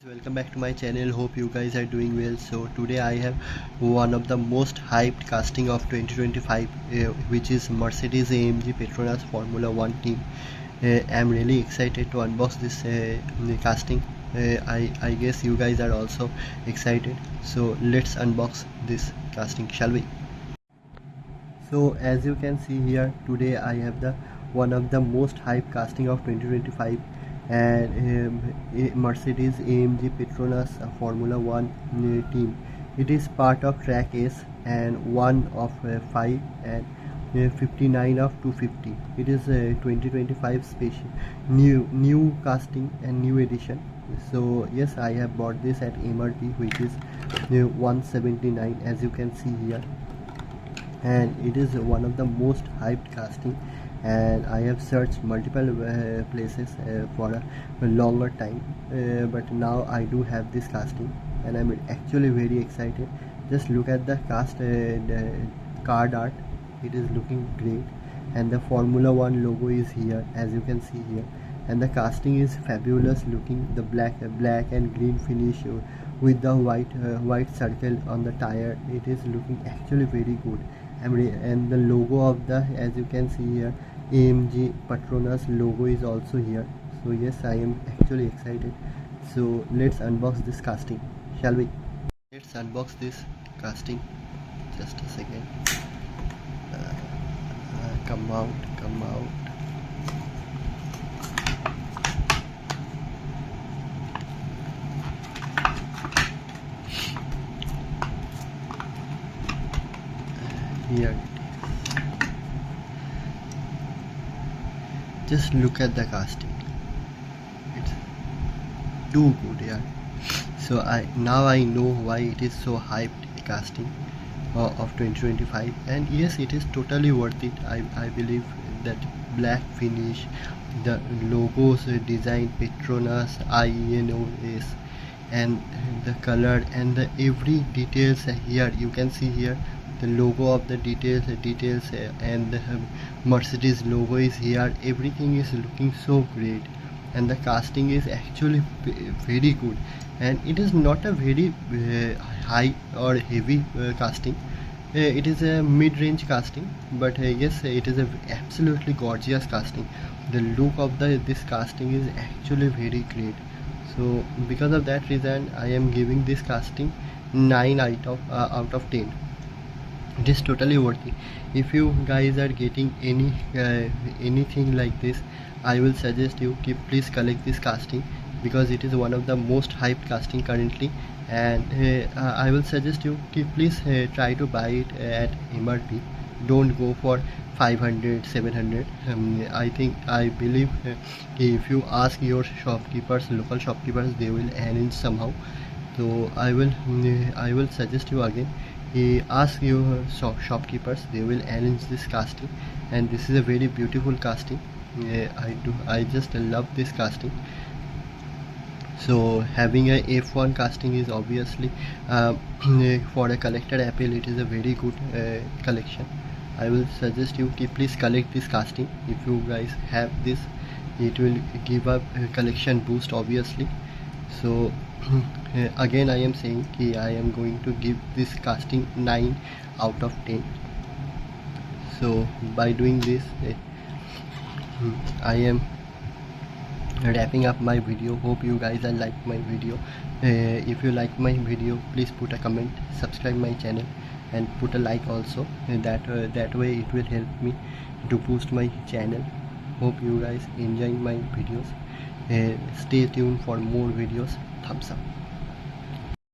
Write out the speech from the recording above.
Welcome back to my channel. Hope you guys are doing well. So today I have one of the most hyped casting of 2025, which is Mercedes-AMG Petronas Formula 1 team. I'm really excited to unbox this casting. I guess you guys are also excited. So let's unbox this casting, shall we? So as you can see here, today I have the one of the most hyped casting of 2025, and Mercedes-AMG Petronas Formula 1 team. It is part of Track S and one of 5 and 59 of 250. It is a 2025 special new casting and new edition. So yes, I have bought this at MRP, which is 179, as you can see here, and it is one of the most hyped casting, and I have searched multiple places for a longer time, but now I do have this casting and I'm actually very excited. Just look at the the card art. It is looking great, and the Formula 1 logo is here, as you can see here, and the casting is fabulous looking. The black and green finish with the white circle on the tire, it is looking actually very good. And the logo of the, as you can see here, AMG Petronas logo is also here. So yes, I am actually excited. So let's unbox this casting, shall we? Let's unbox this casting. Just a second. Come out. Here, just look at the casting. It's too good, yeah. So now I know why it is so hyped casting of 2025, and yes, it is totally worth it. I believe that black finish, the logos design Petronas INOS, and the color and the every details here. You can see here the logo of the details, and the Mercedes logo is here. Everything is looking so great, and the casting is actually very good, and it is not a very high or heavy casting. It is a mid-range casting, but yes, it is a absolutely gorgeous casting. The look of this casting is actually very great. So because of that reason, I am giving this casting 9 out of 10. It is totally worthy. If you guys are getting anything like this, I will suggest you please collect this casting, because it is one of the most hyped casting currently, and I will suggest you please try to buy it at MRP. Don't go for 500 700. I believe if you ask your local shopkeepers, they will arrange somehow. So I will suggest you again, ask your shopkeepers, they will arrange this casting, and this is a very beautiful casting. I just love this casting. So having a F1 casting is obviously for a collector appeal, it is a very good collection. I will suggest you please collect this casting. If you guys have this, it will give a collection boost obviously. So again, I am saying I am going to give this casting 9 out of 10. So by doing this, I am wrapping up my video. Hope you guys are like my video. If you like my video, please put a comment, subscribe my channel, and put a like also. That way it will help me to boost my channel. Hope you guys enjoy my videos. Stay tuned for more videos. Thumbs up.